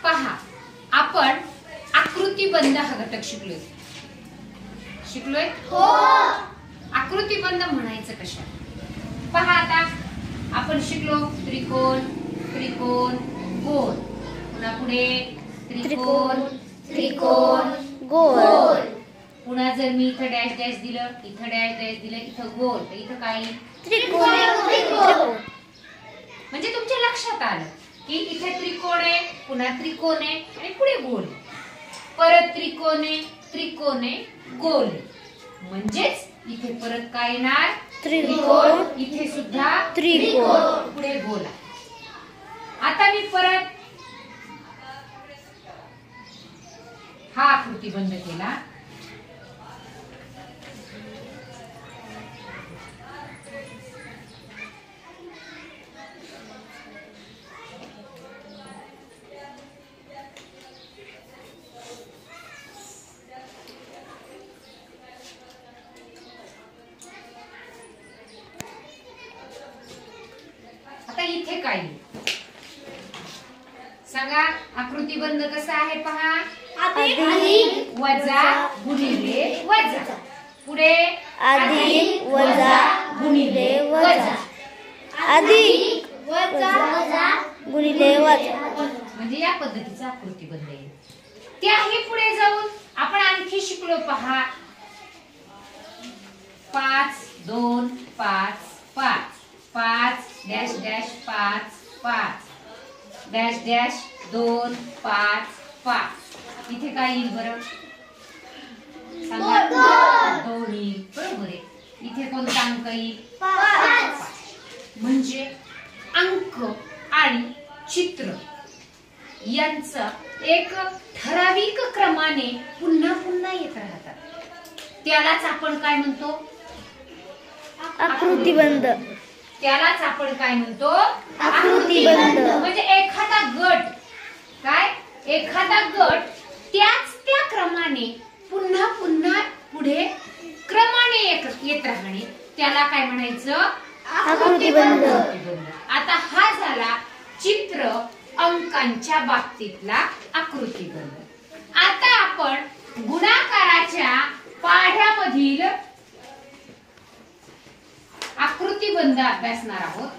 पहा, आपण आकृतीबंध हा घटक शिकलोय हो. आकृतीबंध म्हणायचं कशा? पहा, आता आपण शिकलो त्रिकोण, त्रिकोण, गोल. पुन्हा पुढे त्रिकोण, त्रिकोण, गोल. पुन्हा जर मी इथं डॅश डॅश दिलं, इथं डॅश डॅश दिलं, इथं गोल, तर इथं काय? त्रिकोण. म्हणजे तुमच्या लक्षात आलं की इथे त्रिकोण आहे, पुन्हा त्रिकोण आहे आणि पुढे गोल, परत त्रिकोण आहे, त्रिकोण आहे, गोल. म्हणजेच इथे परत काय येणार? त्रिकोण. इथे सुद्धा त्रिकोण, पुढे गोल. आता मी परत हा आकृतीबंध केला. आता इथे काय सांगा? आकृतीबंध कसा आहे पहा. अधिक वजा गुणिले वजा, पुढे अधिक वजा गुणिले वजा, अधिक वजा गुणिले वजा. म्हणजे या पद्धतीचा आकृतीबंध आहे. त्याही पुढे जाऊन आपण आणखी शिकलो पहा. 5 2 5 5 5 डॅश डॅश 5 5 डॅश डॅश 2 5 5. इथे काय येईल बरं? सांगा. 2 येईल. बरोबर आहे. इथे कोणता अंक येईल? 5. म्हणजे अंक आणि चित्र यांचं एक ठराविक क्रमाने पुन्हा पुन्हा येत राहतात. त्यालाच आपण काय म्हणतो? आकृतीबंध. त्यालाच आपण काय म्हणतो? आकृतीबंध. म्हणजे एखादा गट काय? एखादा गट त्याच त्या क्रमाने पुन्हा पुन्हा पुढे क्रमाने येत राहणे, त्याला काय म्हणायचं? आकृतीबंध. आता हा झाला चित्र अंकांच्या बाबतीतला आकृतीबंध. आता आपण गुणाकाराच्या पाढ्यामधील आकृतीबंध अभ्यासणार आहोत.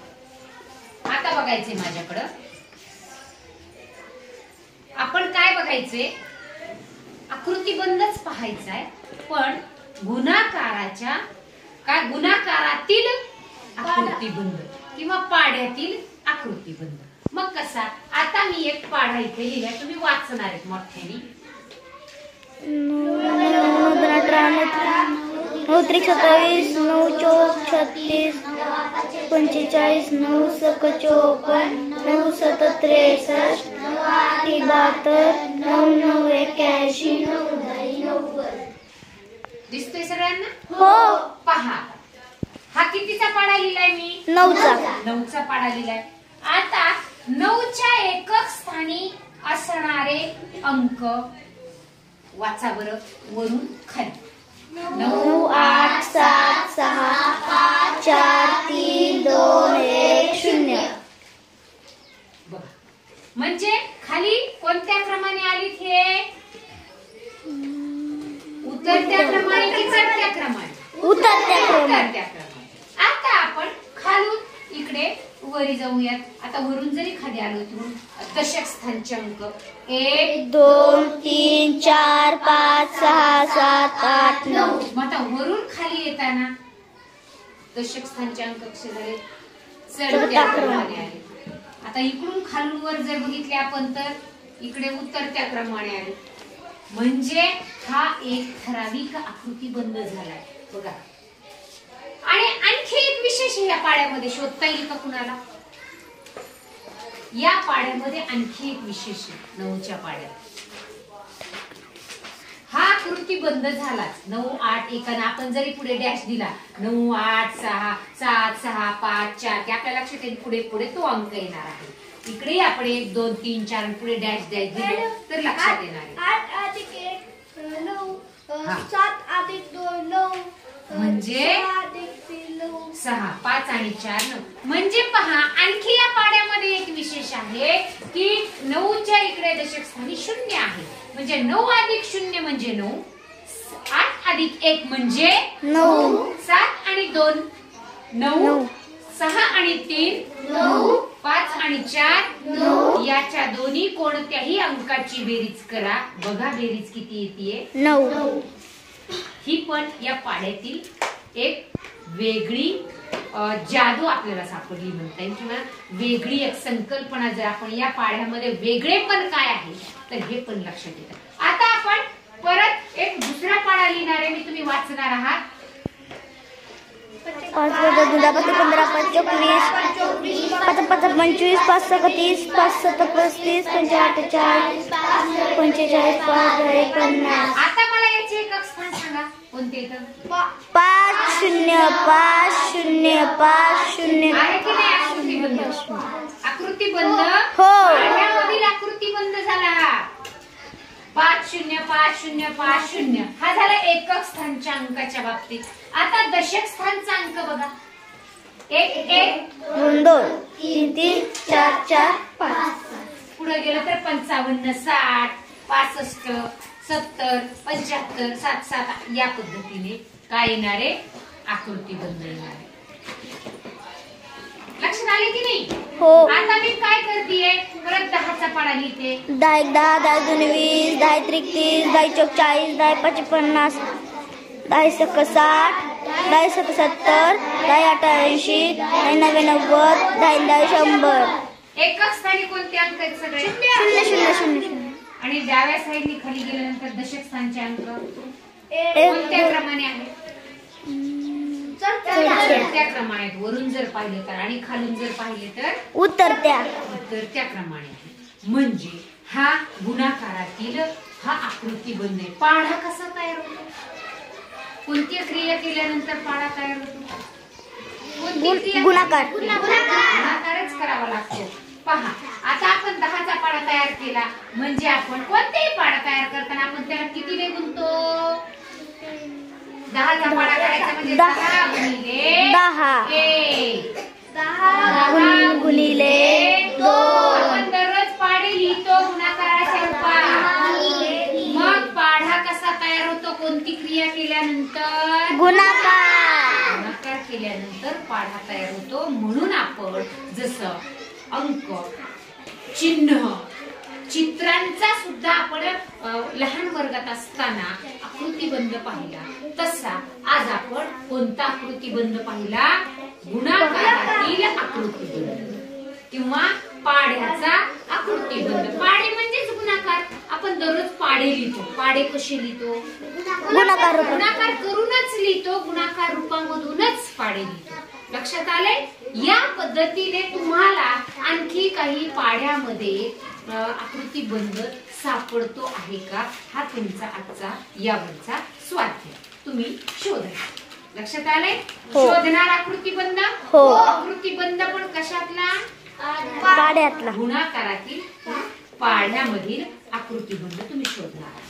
आता बघायचे माझ्याकडं. आपण काय बघायचे? आकृतीबंधच पाहायचा आहे, पण गुणाकाराच्या काय? गुणाकारातील आकृतीबंध किंवा पाढ्यातील आकृतीबंध. मग कसा? आता मी एक पाढा इथे लिहिला, तुम्ही वाचणार आहेत मोठ्याने. 9 त्रिक 27 9 चौक 36 45 9 सक 54 9 7 63 9 8 72 9 9 81 9 10 90. दिसतोय सगळ्यांना? हो. पहा, हा कितीचा पाढा लिहिलाय मी? 9चा. 9चा पाढा लिहिलाय. आता 9च्या एकक स्थानी असणारे अंक वाचा बरं वरून खाली. 9 8 7 6 5 4 3 2 1 0. बघा, म्हणजे खाली कोणत्या क्रमाने आलीत हे? उतरत्या क्रमाने की चढत्या क्रमाने? उतरत्या क्रमाने. आता आपण खालून इकडे वरी जाऊयात. आता वरून जरी खाली आलो तिथून दशक स्थानचे अंक 1 2 3 4 5 6 7 8 9. मग आता वरून खाली येताना दशक स्थानचे अंक कसे झाले? चढत्या क्रमाने आले. आता इकडून खालून वर जर बघितले आपण तर इकडे उतरत्या क्रमाने आले. म्हणजे हा एक ठराविक आकृतीबंध झालाय बघा. आणि आणखी एक विशेष या पाढ्यामध्ये शोधता येईल का कुणाला? या पाढ्यामध्ये आणखी एक विशेष 9च्या पाढ्यात हा आकृतीबंध झालाच. 9 8 1 आपण जरी पुढे डॅश दिला 9 8 6 7 6 5 4 की आपल्या लक्षात येईल पुढे पुढे तो अंक येणार आहे. इकडे आपण 1 2 3 4 पुढे डॅश डॅश दिले तर लक्षात येणार आहे. 8 अधिक 1 9 7 अधिक 2 9 म्हणजे 6 5 आणि 4 9. म्हणजे पहा, आणखी या पाढ्यामध्ये एक विशेष आहे की 9च्या इकडे दशक स्थानी 0 आहे. म्हणजे 9 अधिक 0 म्हणजे 9, 8 अधिक 1 म्हणजे 9, 7 आणि 2 9, 6 आणि 3 9, 5 आणि 4 9. याच्या दोन्ही कोणत्याही अंकाची बेरीज करा. बघा बेरीज किती येते. 9. ही पण या पाड्यातील एक वेगळी जादू आपल्याला सापडली म्हणता येईल, किंवा वेगळी एक संकल्पना. जर आपण या पाढ्यामध्ये वेगळेपण काय आहे तर हे पण लक्षात येतं. आता आपण परत एक दुसरा पाढा लिहिणार आहे. मी तुम्ही वाचणार आहात. 5 + 2 = 15, 5 × 24, 5 × 5 = 25, 5 × 6 = 30, 5 × 7 = 35, 5 × 8 = 40, 45, 5 × 1 = 50. आता मला याचे एकक स्थान सांगा. कोणते येतं? 5 0 5 0 5 0. आहे की नाही आकृतीबंध? आकृतीबंध हो. पाढ्यामधील आकृतीबंध झाला हा. 5 0 5 0 5 0 हा झाला एकक स्थानच्या अंकाच्या बाबतीत. आता दशक स्थानचा अंक बघा. 1 1 2 2 3 3 4 4 5. पुढे गेलं तर 55 60 65 70 75 7 7 या पद्धतीने काय येणारे आकृतीबंध येणारे. लक्षात आले की नाही? हो. आता मी काय करतेय, परत 10चा पाढा लिहिते. 10 1 10, 10 2 20, 10 3 30, 10 4 40, 10 5 50, 10 6 60, 10 7 70, 10 8 80, 10 9 90, 10 10 100. एकक स्थानी कोणते अंक आहेत सगळे? 0 0 0 0. आणि डाव्या साईडने खाली गेल्यानंतर दशक स्थानचे अंक कोणत्या क्रमाने आहेत? चढत्या क्रमाने. वरून जर पाहिले तर आणि खालून जर पाहिले तर उतरत्या क्रमाने आहे. म्हणजे हा गुणाकारातील हा आकृतीबंध आहे. पाढा कसा तयार होतो? कोणती क्रिया केल्यानंतर पाढा तयार होतो? कोणती क्रिया? गुणाकार. गुणाकारच करावा लागतो. पहा, आता आपण 10चा पाढा तयार केला म्हणजे आपण कोणतेही पाढा तयार करताना आपण त्याला कितीने गुणतो? 10चा पाढा करायचा म्हणजे 10 गुणिले 10 1, 10 गुणिले 2. आपण दररोज पाढे लिहितो गुणाकाराच्या रूपात. मग पाढा कसा तयार होतो? कोणती क्रिया केल्यानंतर? गुणाकार. गुणाकार केल्यानंतर पाढा तयार होतो. म्हणून आपण जसं अंक, चिन्ह, चित्रांचा सुद्धा आपण लहान वर्गात असताना आकृतीबंध पाहिला. तसा आज आपण कोणता आकृतीबंध पाहिला? गुणाकारातील आकृतीबंध किंवा पाढ्याचा आकृतीबंध. पाढे म्हणजेच गुणाकार. आपण दररोज पाढे लिहितो. पाढे कसे लिहितो? गुणाकार करूनच लिहितो. गुणाकार रूपामधूनच पाढे लिहितो. लक्षात आले? या पद्धतीने तुम्हाला आणखी काही पाढ्यामध्ये आकृतीबंध सापडतो आहे का, हा तुमचा आजचा यावरचा स्वाध्याय. तुम्ही शोधा. लक्षात आले? हो. शोधणार आकृतीबंध. हो. आकृतीबंध पण कशातला? पाढ्यातला. गुणाकारातील पाढ्यामधील आकृतीबंध तुम्ही शोधणार.